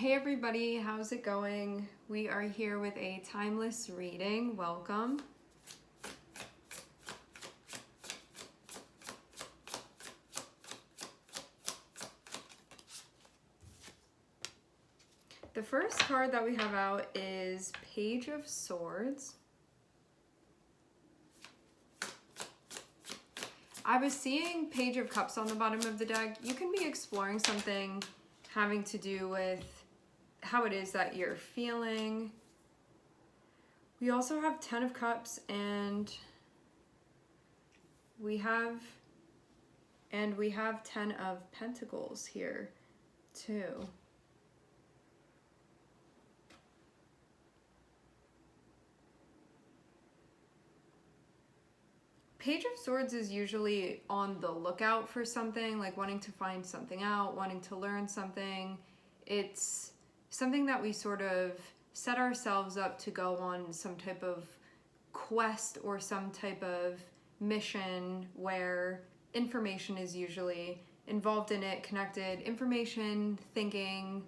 Hey everybody, how's it going? We are here with a timeless reading. Welcome. The first card that we have out is Page of Swords. I was seeing Page of Cups on the bottom of the deck. You can be exploring something having to do with how it is that you're feeling. We also have 10 of Cups and we have 10 of Pentacles here too. Page of Swords is usually on the lookout for something, like wanting to find something out, wanting to learn something. It's something that we sort of set ourselves up to go on some type of quest or some type of mission where information is usually involved in it, connected. Information, thinking,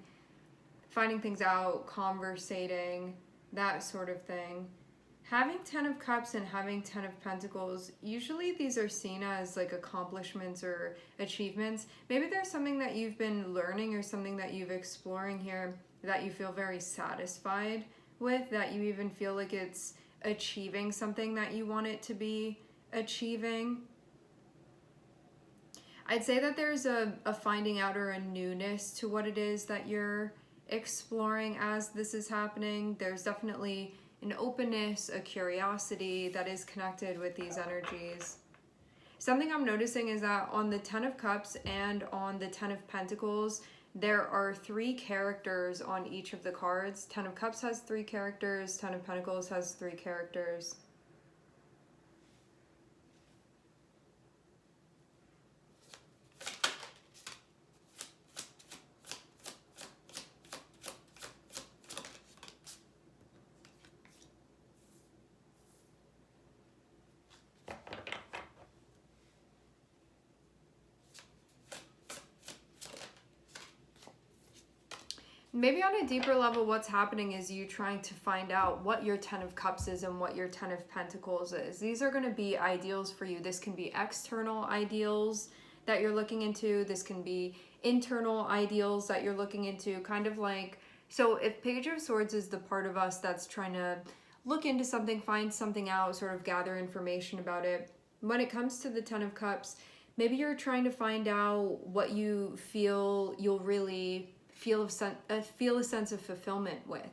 finding things out, conversating, that sort of thing. Having 10 of Cups and having 10 of Pentacles, usually these are seen as like accomplishments or achievements. Maybe there's something that you've been learning or something that you've exploring here that you feel very satisfied with, that you even feel like it's achieving something that you want it to be achieving. I'd say that there's a finding out or a newness to what it is that you're exploring as this is happening. There's definitely an openness, a curiosity that is connected with these energies. Something I'm noticing is that on the 10 of Cups and on the 10 of Pentacles, there are 3 characters on each of the cards. 10 of Cups has 3 characters, 10 of Pentacles has 3 characters. Maybe on a deeper level, what's happening is you trying to find out what your 10 of Cups is and what your 10 of Pentacles is. These are going to be ideals for you. This can be external ideals that you're looking into. This can be internal ideals that you're looking into. Kind of like, so if Page of Swords is the part of us that's trying to look into something, find something out, sort of gather information about it. When it comes to the 10 of Cups, maybe you're trying to find out what you feel you'll really feel a sense of fulfillment with.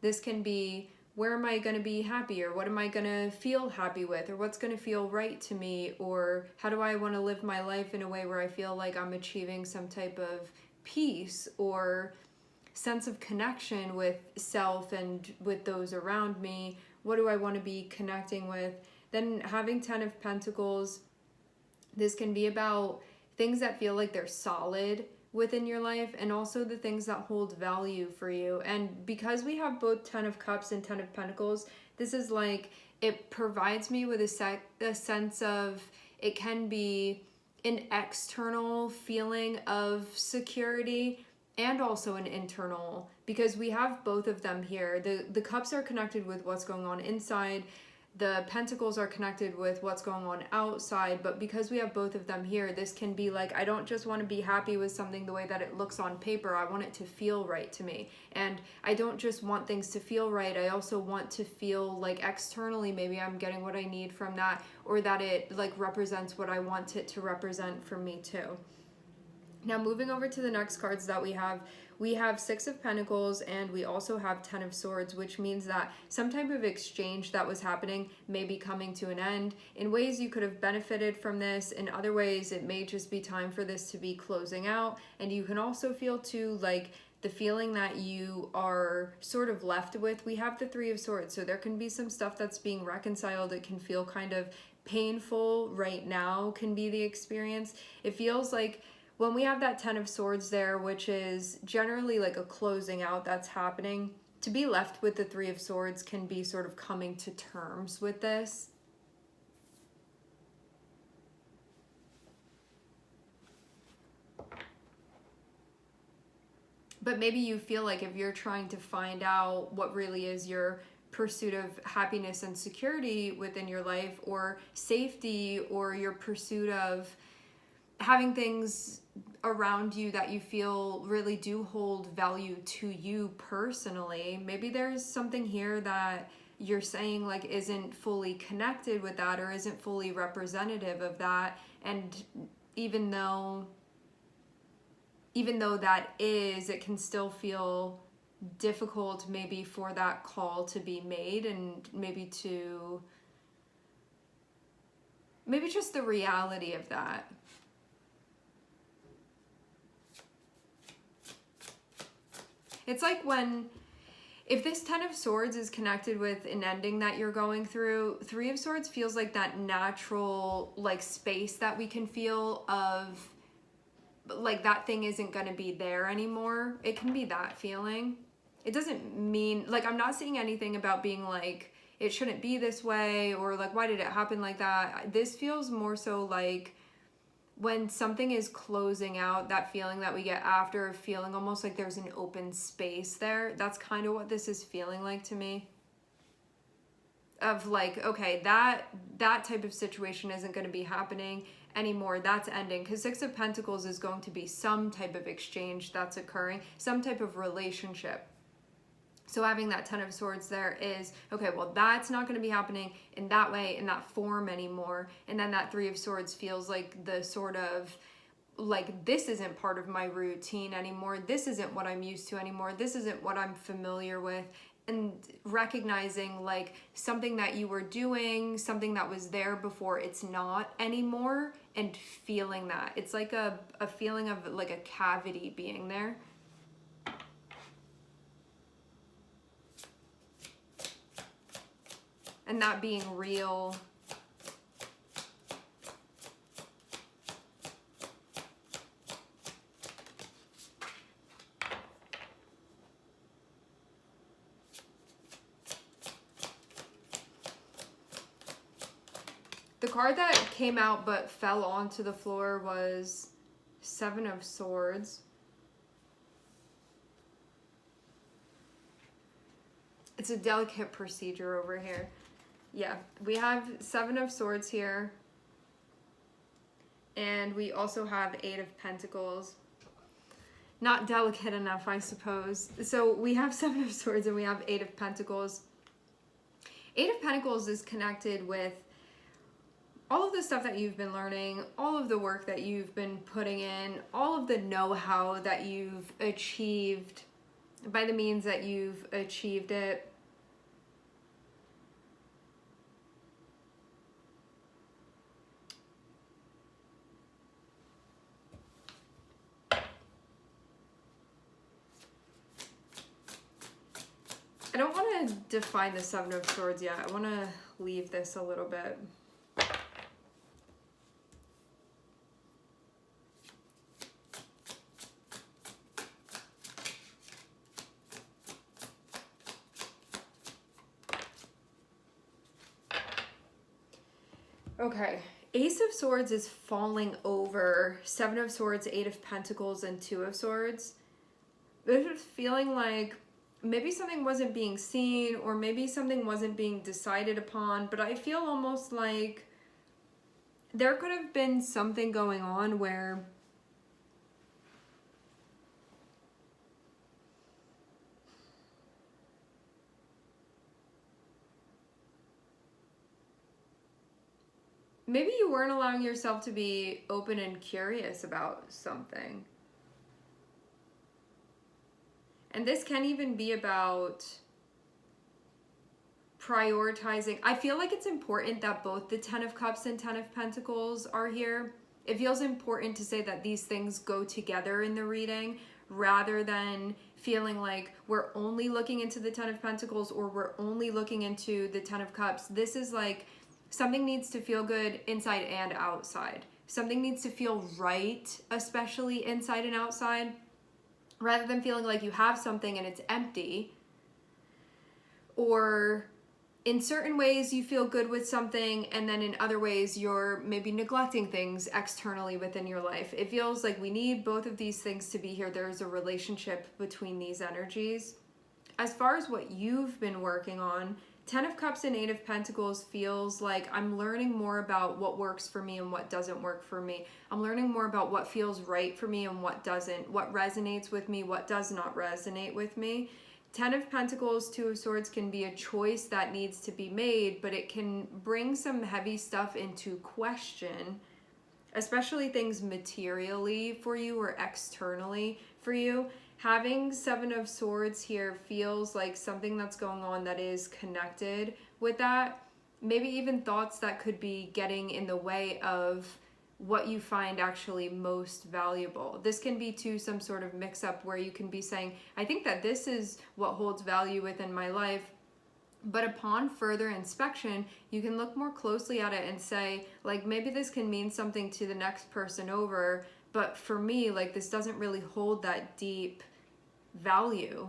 This can be, where am I going to be happy, or what am I going to feel happy with, or what's going to feel right to me, or how do I want to live my life in a way where I feel like I'm achieving some type of peace or sense of connection with self and with those around me. What do I want to be connecting with? Then having 10 of Pentacles, this can be about things that feel like they're solid within your life, and also the things that hold value for you. And because we have both 10 of Cups and 10 of Pentacles, this is like, it provides me with a sense of, it can be an external feeling of security and also an internal, because we have both of them here. The Cups are connected with what's going on inside. The Pentacles are connected with what's going on outside, but because we have both of them here, this can be like, I don't just want to be happy with something the way that it looks on paper. I want it to feel right to me. And I don't just want things to feel right. I also want to feel like externally, maybe I'm getting what I need from that, or that it like represents what I want it to represent for me too. Now moving over to the next cards that we have 6 of Pentacles and we also have 10 of Swords, which means that some type of exchange that was happening may be coming to an end. In ways you could have benefited from this, in other ways it may just be time for this to be closing out. And you can also feel too like the feeling that you are sort of left with. We have the 3 of Swords, so there can be some stuff that's being reconciled. It can feel kind of painful right now, can be the experience. It feels like when we have that 10 of Swords there, which is generally like a closing out that's happening, to be left with the 3 of Swords can be sort of coming to terms with this. But maybe you feel like if you're trying to find out what really is your pursuit of happiness and security within your life, or safety, or your pursuit of having things around you that you feel really do hold value to you personally, maybe there's something here that you're saying like isn't fully connected with that, or isn't fully representative of that. And even though that is, it can still feel difficult maybe for that call to be made, and maybe just the reality of that. It's like if this Ten of Swords is connected with an ending that you're going through, Three of Swords feels like that natural like space that we can feel of like that thing isn't going to be there anymore. It can be that feeling. It doesn't mean, like, I'm not saying anything about being like it shouldn't be this way, or like why did it happen like that. This feels more so like when something is closing out, that feeling that we get after, feeling almost like there's an open space there. That's kind of what this is feeling like to me. Of like, okay, that type of situation isn't going to be happening anymore. That's ending. Because Six of Pentacles is going to be some type of exchange that's occurring, some type of relationship. So having that Ten of Swords there is, okay, well, that's not going to be happening in that way, in that form anymore. And then that Three of Swords feels like the sort of, like, this isn't part of my routine anymore. This isn't what I'm used to anymore. This isn't what I'm familiar with. And recognizing, like, something that you were doing, something that was there before, it's not anymore, and feeling that. It's like a feeling of, like, a cavity being there. And that being real. The card that came out but fell onto the floor was Seven of Swords. It's a delicate procedure over here. Yeah, we have Seven of Swords here. And we also have Eight of Pentacles. Not delicate enough, I suppose. So we have Seven of Swords and we have Eight of Pentacles. Eight of Pentacles is connected with all of the stuff that you've been learning, all of the work that you've been putting in, all of the know-how that you've achieved by the means that you've achieved it. I don't want to define the Seven of Swords yet. I want to leave this a little bit. Okay, Ace of Swords is falling over Seven of Swords, Eight of Pentacles, and Two of Swords. This is feeling like maybe something wasn't being seen, or maybe something wasn't being decided upon, but I feel almost like there could have been something going on where maybe you weren't allowing yourself to be open and curious about something. And this can even be about prioritizing. I feel like it's important that both the Ten of Cups and Ten of Pentacles are here. It feels important to say that these things go together in the reading, rather than feeling like we're only looking into the Ten of Pentacles or we're only looking into the Ten of Cups. This is like something needs to feel good inside and outside. Something needs to feel right, especially inside and outside, rather than feeling like you have something and it's empty, or in certain ways you feel good with something, and then in other ways you're maybe neglecting things externally within your life. It feels like we need both of these things to be here. There's a relationship between these energies. As far as what you've been working on, Ten of Cups and Eight of Pentacles feels like I'm learning more about what works for me and what doesn't work for me. I'm learning more about what feels right for me and what doesn't, what resonates with me, what does not resonate with me. Ten of Pentacles, Two of Swords can be a choice that needs to be made, but it can bring some heavy stuff into question, especially things materially for you or externally for you. Having Seven of Swords here feels like something that's going on that is connected with that. Maybe even thoughts that could be getting in the way of what you find actually most valuable. This can be too some sort of mix up where you can be saying, I think that this is what holds value within my life. But upon further inspection, you can look more closely at it and say, like, maybe this can mean something to the next person over, but for me, like, this doesn't really hold that deep value.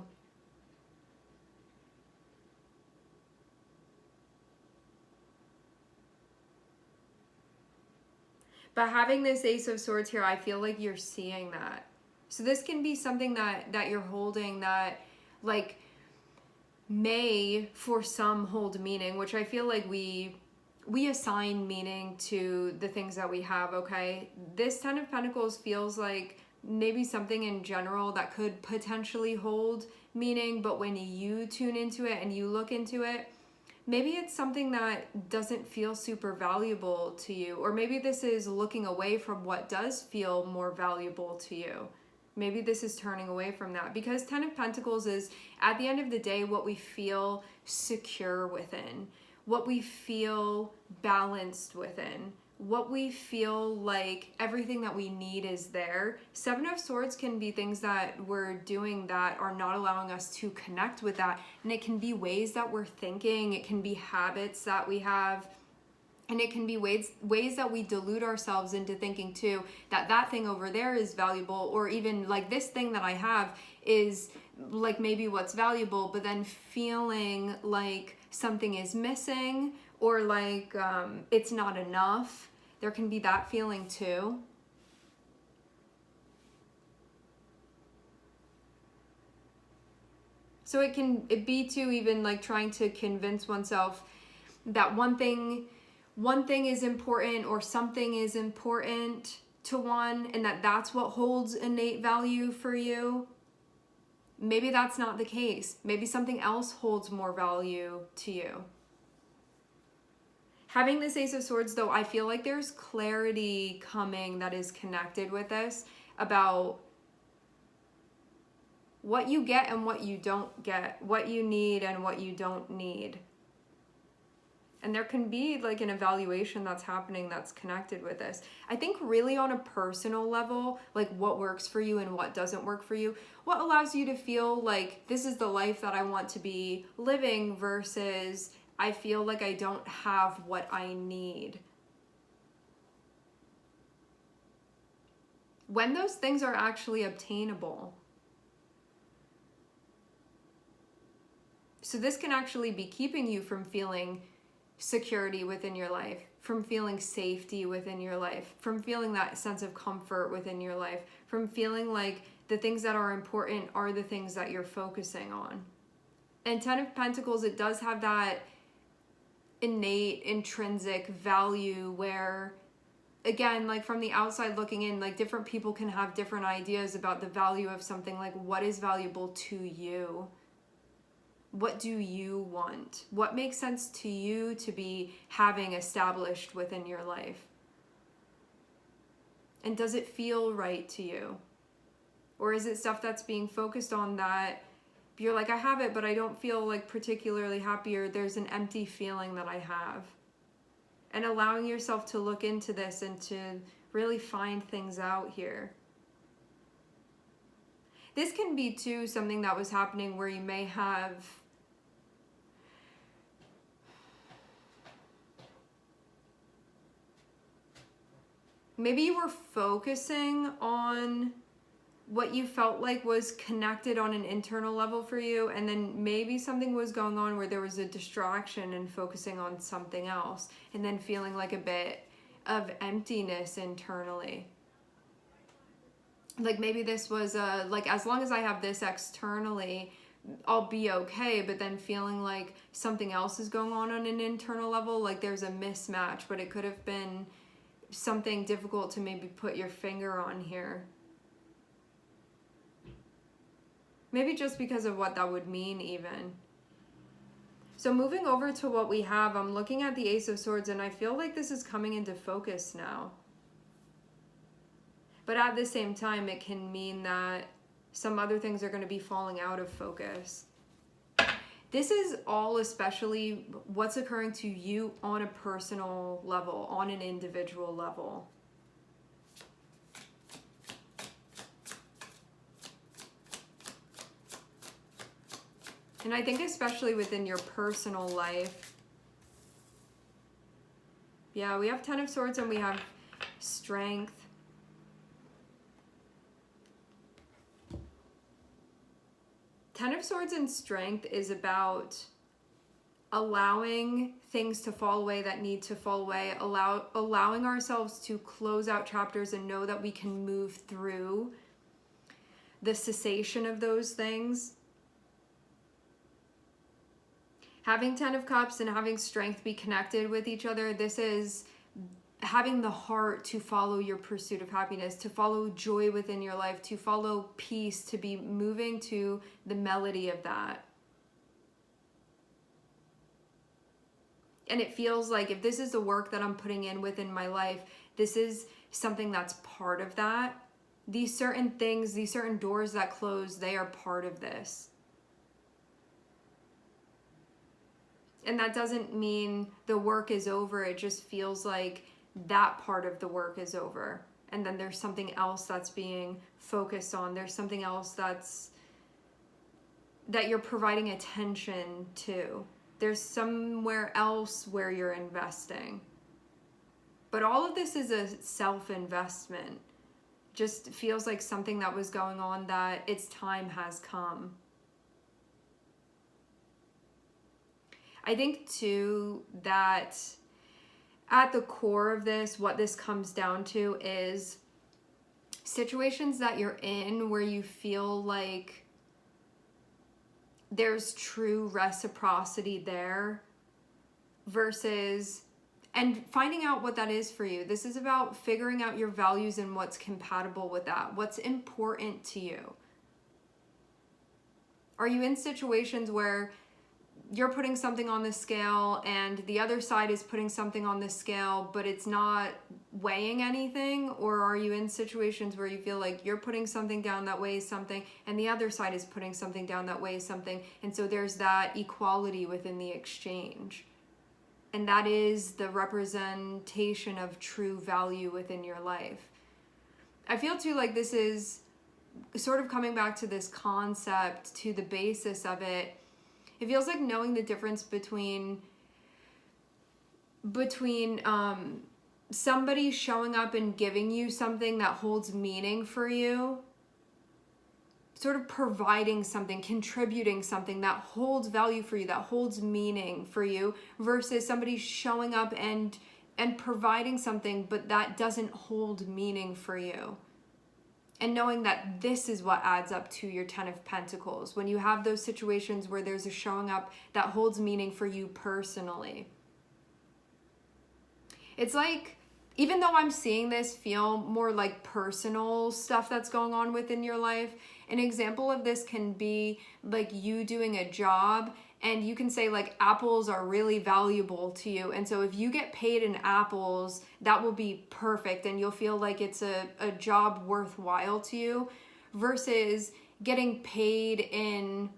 But having this Ace of Swords here, I feel like you're seeing that. So this can be something that you're holding that, like, may for some hold meaning, which I feel like we assign meaning to the things that we have, okay? This Ten of Pentacles feels like maybe something in general that could potentially hold meaning, but when you tune into it and you look into it, maybe it's something that doesn't feel super valuable to you, or maybe this is looking away from what does feel more valuable to you. Maybe this is turning away from that, because Ten of Pentacles is, at the end of the day, what we feel secure within, what we feel balanced within, what we feel like everything that we need is there. Seven of Swords can be things that we're doing that are not allowing us to connect with that. And it can be ways that we're thinking, it can be habits that we have, and it can be ways that we delude ourselves into thinking too that thing over there is valuable, or even like this thing that I have is like maybe what's valuable, but then feeling like something is missing, or like it's not enough. There can be that feeling too. So it be too even like trying to convince oneself that one thing is important, or something is important to one, and that's what holds innate value for you. Maybe that's not the case. Maybe something else holds more value to you. Having this Ace of Swords, though, I feel like there's clarity coming that is connected with this about what you get and what you don't get, what you need and what you don't need. And there can be like an evaluation that's happening that's connected with this. I think really on a personal level, like what works for you and what doesn't work for you, what allows you to feel like this is the life that I want to be living versus I feel like I don't have what I need. When those things are actually obtainable. So this can actually be keeping you from feeling security within your life, from feeling safety within your life, from feeling that sense of comfort within your life, from feeling like the things that are important are the things that you're focusing on. And Ten of Pentacles, it does have that innate, intrinsic value where, again, like from the outside looking in, like different people can have different ideas about the value of something, like what is valuable to you. What do you want? What makes sense to you to be having established within your life? And does it feel right to you? Or is it stuff that's being focused on that you're like, I have it, but I don't feel like particularly happy, or there's an empty feeling that I have? And allowing yourself to look into this and to really find things out here. This can be too something that was happening where you may have maybe you were focusing on what you felt like was connected on an internal level for you, and then maybe something was going on where there was a distraction and focusing on something else, and then feeling like a bit of emptiness internally. Like maybe this was like, as long as I have this externally, I'll be okay, but then feeling like something else is going on an internal level, like there's a mismatch, but it could have been something difficult to maybe put your finger on here. Maybe just because of what that would mean even. So moving over to what we have, I'm looking at the Ace of Swords, and I feel like this is coming into focus now. But at the same time, it can mean that some other things are going to be falling out of focus. This is all especially what's occurring to you on a personal level, on an individual level. And I think especially within your personal life. Yeah, we have Ten of Swords and we have Strength. Ten of Swords and Strength is about allowing things to fall away that need to fall away, allowing ourselves to close out chapters and know that we can move through the cessation of those things. Having Ten of Cups and having Strength be connected with each other, this is having the heart to follow your pursuit of happiness, to follow joy within your life, to follow peace, to be moving to the melody of that. And it feels like if this is the work that I'm putting in within my life, this is something that's part of that. These certain things, these certain doors that close, they are part of this. And that doesn't mean the work is over. It just feels like that part of the work is over. And then there's something else that's being focused on. There's something else that you're providing attention to. There's somewhere else where you're investing. But all of this is a self-investment. Just feels like something that was going on that its time has come. I think too that at the core of this, what this comes down to is situations that you're in where you feel like there's true reciprocity there versus, and finding out what that is for you. This is about figuring out your values and what's compatible with that. What's important to you? Are you in situations where you're putting something on the scale and the other side is putting something on the scale, but it's not weighing anything? Or are you in situations where you feel like you're putting something down that weighs something and the other side is putting something down that weighs something, and so there's that equality within the exchange? And that is the representation of true value within your life. I feel too like this is sort of coming back to this concept, to the basis of it. It feels like knowing the difference between somebody showing up and giving you something that holds meaning for you, sort of providing something, contributing something that holds value for you, that holds meaning for you, versus somebody showing up and providing something, but that doesn't hold meaning for you. And knowing that this is what adds up to your Ten of Pentacles. When you have those situations where there's a showing up that holds meaning for you personally. It's like, even though I'm seeing this feel more like personal stuff that's going on within your life, an example of this can be like you doing a job, and you can say like apples are really valuable to you. And so if you get paid in apples, that will be perfect and you'll feel like it's a job worthwhile to you, versus getting paid in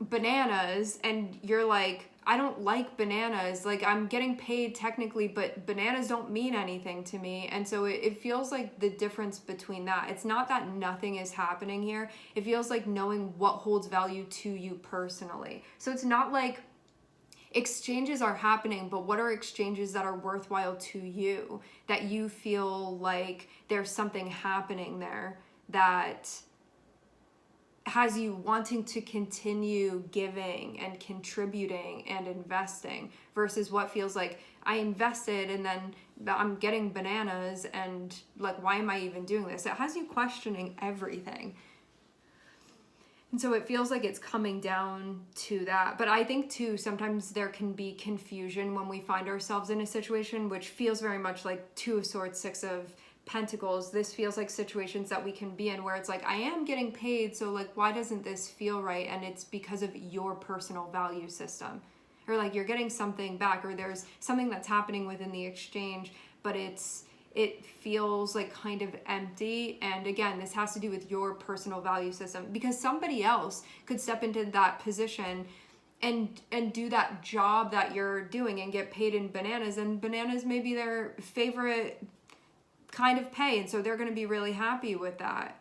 bananas and you're like, I don't like bananas. Like, I'm getting paid technically, but bananas don't mean anything to me. And so it feels like the difference between that. It's not that nothing is happening here. It feels like knowing what holds value to you personally. So it's not like exchanges are happening, but what are exchanges that are worthwhile to you, that you feel like there's something happening there, that has you wanting to continue giving and contributing and investing, versus what feels like I invested and then I'm getting bananas and like, why am I even doing this? It has you questioning everything. And so it feels like it's coming down to that. But I think too, sometimes there can be confusion when we find ourselves in a situation which feels very much like Two of Swords, Six of Pentacles. This feels like situations that we can be in where it's like, I am getting paid, so like, why doesn't this feel right? And it's because of your personal value system, or like you're getting something back, or there's something that's happening within the exchange, but it feels like kind of empty. And again, this has to do with your personal value system, because somebody else could step into that position and do that job that you're doing and get paid in bananas, and bananas may be their favorite kind of pay, and so they're going to be really happy with that.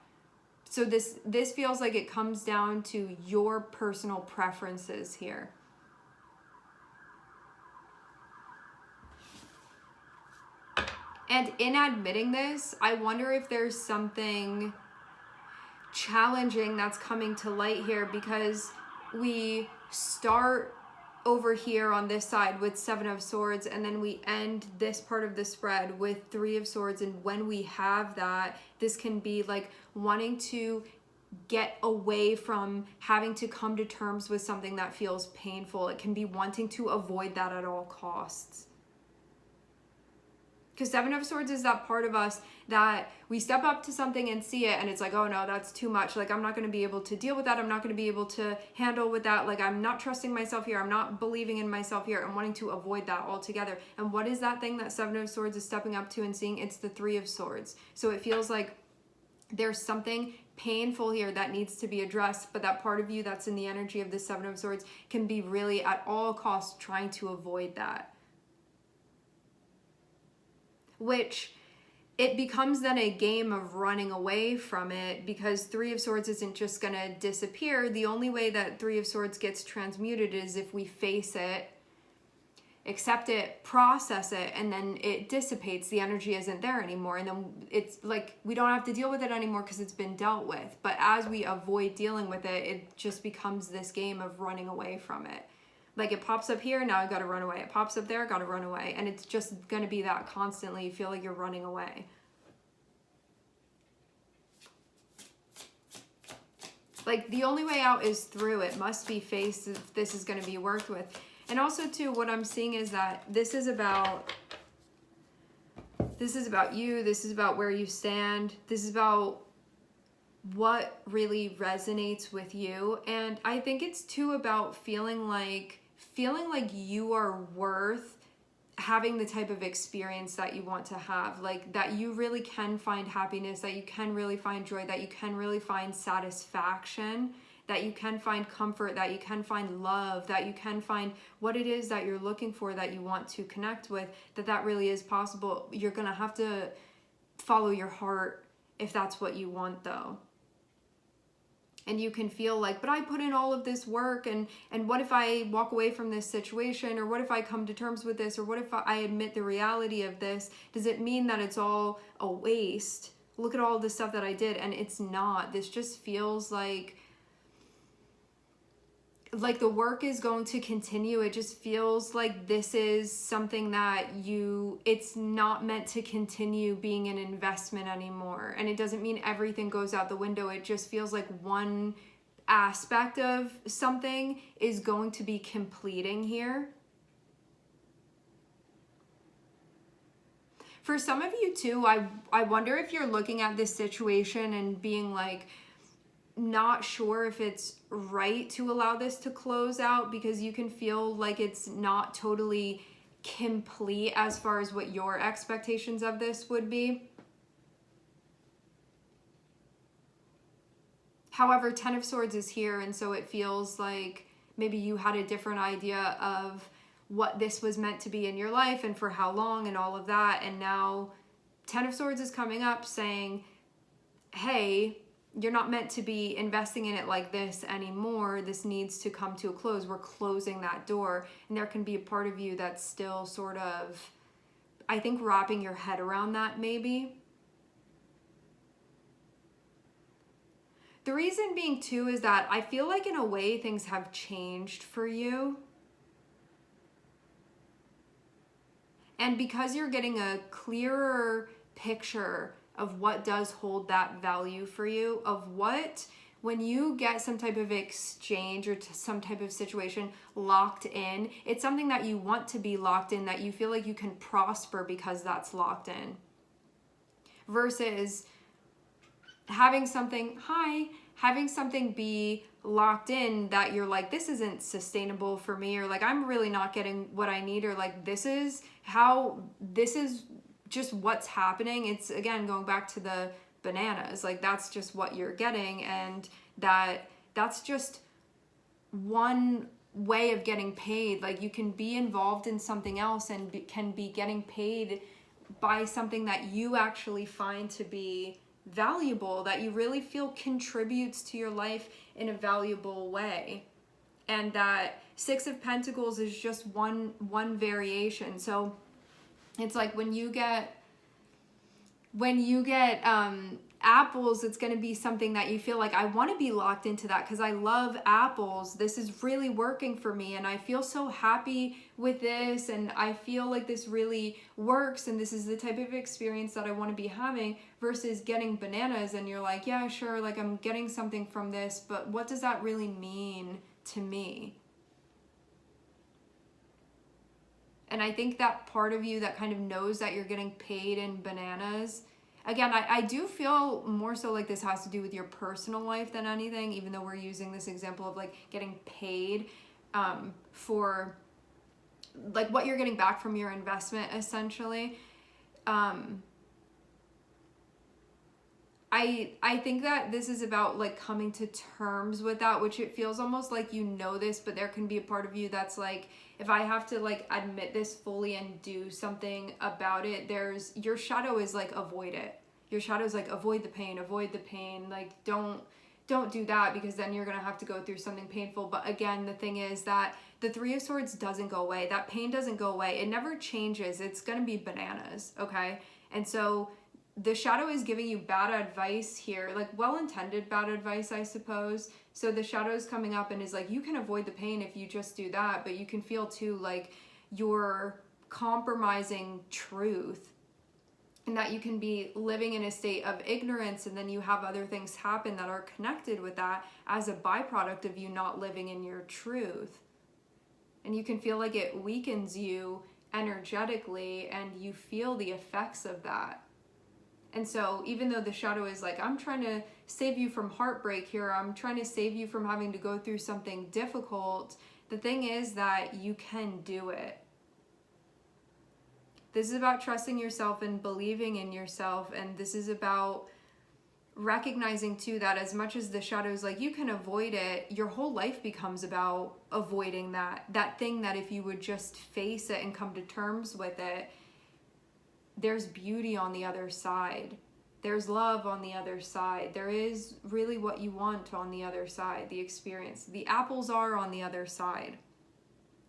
So this feels like it comes down to your personal preferences here. And in admitting this, I wonder if there's something challenging that's coming to light here, because we start over here on this side with Seven of Swords, and then we end this part of the spread with Three of Swords. And when we have that, this can be like wanting to get away from having to come to terms with something that feels painful. It can be wanting to avoid that at all costs. Because Seven of Swords is that part of us that we step up to something and see it, and it's like, oh no, that's too much. Like, I'm not going to be able to deal with that. I'm not going to be able to handle with that. Like, I'm not trusting myself here. I'm not believing in myself here. I'm wanting to avoid that altogether. And what is that thing that Seven of Swords is stepping up to and seeing? It's the Three of Swords. So it feels like there's something painful here that needs to be addressed, but that part of you that's in the energy of the Seven of Swords can be really at all costs trying to avoid that. Which it becomes then a game of running away from it, because Three of Swords isn't just going to disappear. The only way that Three of Swords gets transmuted is if we face it, accept it, process it, and then it dissipates. The energy isn't there anymore. And then it's like we don't have to deal with it anymore because it's been dealt with. But as we avoid dealing with it, it just becomes this game of running away from it. Like, it pops up here, now I gotta run away. It pops up there, gotta run away. And it's just gonna be that constantly. You feel like you're running away. Like, the only way out is through. It must be faced if this is gonna be worked with. And also, too, what I'm seeing is that this is about you. This is about where you stand. This is about what really resonates with you. And I think it's, too, about feeling like you are worth having the type of experience that you want to have, like that you really can find happiness, that you can really find joy, that you can really find satisfaction, that you can find comfort, that you can find love, that you can find what it is that you're looking for, that you want to connect with, that really is possible. You're gonna have to follow your heart if that's what you want, though. And you can feel like, but I put in all of this work, and what if I walk away from this situation, or what if I come to terms with this, or what if I admit the reality of this? Does it mean that it's all a waste? Look at all the stuff that I did, and it's not. This just feels like the work is going to continue. It just feels like this is something that it's not meant to continue being an investment anymore. And it doesn't mean everything goes out the window. It just feels like one aspect of something is going to be completing here. For some of you too, I wonder if you're looking at this situation and being like, not sure if it's right to allow this to close out, because you can feel like it's not totally complete as far as what your expectations of this would be. However, Ten of Swords is here, and so it feels like maybe you had a different idea of what this was meant to be in your life and for how long and all of that. And now Ten of Swords is coming up saying, hey, you're not meant to be investing in it like this anymore. This needs to come to a close. We're closing that door. And there can be a part of you that's still sort of, I think, wrapping your head around that maybe. The reason being too is that I feel like in a way things have changed for you. And because you're getting a clearer picture of what does hold that value for you, of what, when you get some type of exchange or some type of situation locked in, it's something that you want to be locked in, that you feel like you can prosper because that's locked in. Versus having something be locked in that you're like, this isn't sustainable for me, or like, I'm really not getting what I need, or like, this is just what's happening. It's, again, going back to the bananas, like, that's just what you're getting, and that's just one way of getting paid. Like, you can be involved in something else and can be getting paid by something that you actually find to be valuable, that you really feel contributes to your life in a valuable way. And that Six of Pentacles is just one variation. So it's like when you get apples, it's going to be something that you feel like, I want to be locked into that because I love apples. This is really working for me, and I feel so happy with this, and I feel like this really works, and this is the type of experience that I want to be having. Versus getting bananas and you're like, yeah, sure, like, I'm getting something from this, but what does that really mean to me? And I think that part of you that kind of knows that you're getting paid in bananas, again, I do feel more so like this has to do with your personal life than anything, even though we're using this example of like getting paid for like what you're getting back from your investment, essentially. I think that this is about like coming to terms with that, which it feels almost like you know this, but there can be a part of you that's like, if I have to like admit this fully and do something about it, your shadow is like, avoid it. Your shadow is like, avoid the pain, like don't do that, because then you're gonna have to go through something painful. But again, the thing is that the Three of Swords doesn't go away. That pain doesn't go away. It never changes. It's gonna be bananas, okay? And so the shadow is giving you bad advice here, like well-intended bad advice, I suppose. So the shadow is coming up and is like, you can avoid the pain if you just do that, but you can feel too like you're compromising truth, and that you can be living in a state of ignorance, and then you have other things happen that are connected with that as a byproduct of you not living in your truth. And you can feel like it weakens you energetically, and you feel the effects of that. And so even though the shadow is like, I'm trying to save you from heartbreak here, I'm trying to save you from having to go through something difficult, the thing is that you can do it. This is about trusting yourself and believing in yourself. And this is about recognizing too that as much as the shadow is like, you can avoid it, your whole life becomes about avoiding that thing that if you would just face it and come to terms with it, there's beauty on the other side. There's love on the other side. There is really what you want on the other side, the experience. The apples are on the other side.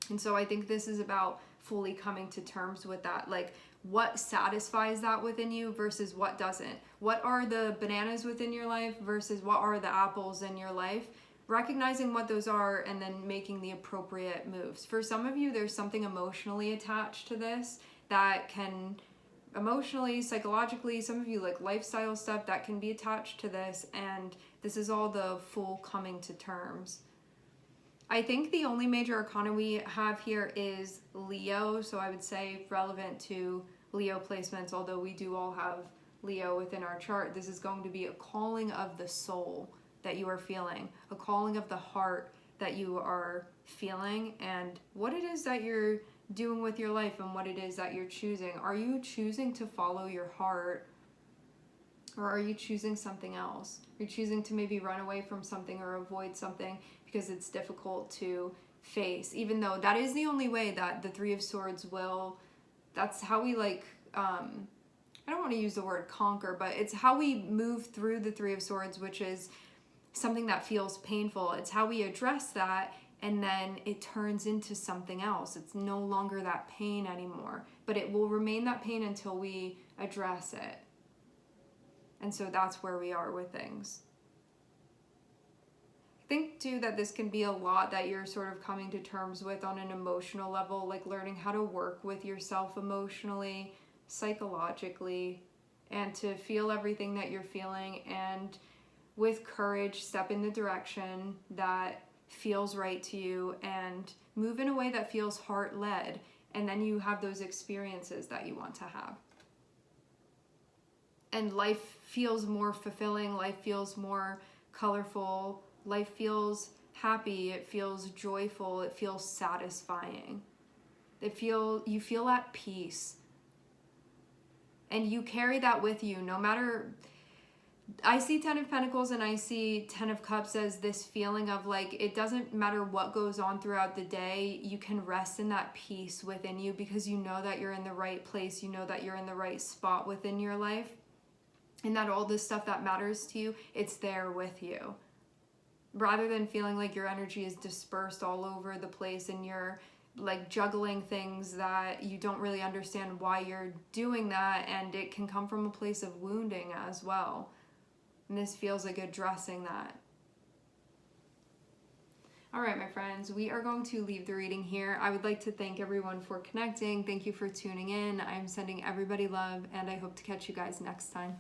And so I think this is about fully coming to terms with that. Like, what satisfies that within you versus what doesn't? What are the bananas within your life versus what are the apples in your life? Recognizing what those are and then making the appropriate moves. For some of you, there's something emotionally attached to this that can emotionally, psychologically, some of you like lifestyle stuff that can be attached to this, and this is all the full coming to terms. I think the only major arcana we have here is Leo, so I would say relevant to Leo placements, although we do all have Leo within our chart. This is going to be a calling of the soul that you are feeling, a calling of the heart that you are feeling, and what it is that you're doing with your life and what it is that you're choosing. Are you choosing to follow your heart, or are you choosing something else? Are you choosing to maybe run away from something or avoid something because it's difficult to face, even though that is the only way that the Three of Swords will, that's how we like, I don't want to use the word conquer, but it's how we move through the Three of Swords, which is something that feels painful. It's how we address that, and then it turns into something else. It's no longer that pain anymore, but it will remain that pain until we address it. And so that's where we are with things. think too that this can be a lot that you're sort of coming to terms with on an emotional level, like learning how to work with yourself emotionally, psychologically, and to feel everything that you're feeling, and with courage step in the direction that feels right to you and move in a way that feels heart-led, and then you have those experiences that you want to have. And life feels more fulfilling, life feels more colorful, life feels happy, it feels joyful, it feels satisfying. You feel at peace. And you carry that with you no matter. I see 10 of Pentacles and I see 10 of Cups as this feeling of like, it doesn't matter what goes on throughout the day, you can rest in that peace within you because you know that you're in the right place, you know that you're in the right spot within your life, and that all this stuff that matters to you, it's there with you. Rather than feeling like your energy is dispersed all over the place and you're like juggling things that you don't really understand why you're doing that, and it can come from a place of wounding as well. And this feels like addressing that. All right, my friends, we are going to leave the reading here. I would like to thank everyone for connecting. Thank you for tuning in. I'm sending everybody love, and I hope to catch you guys next time.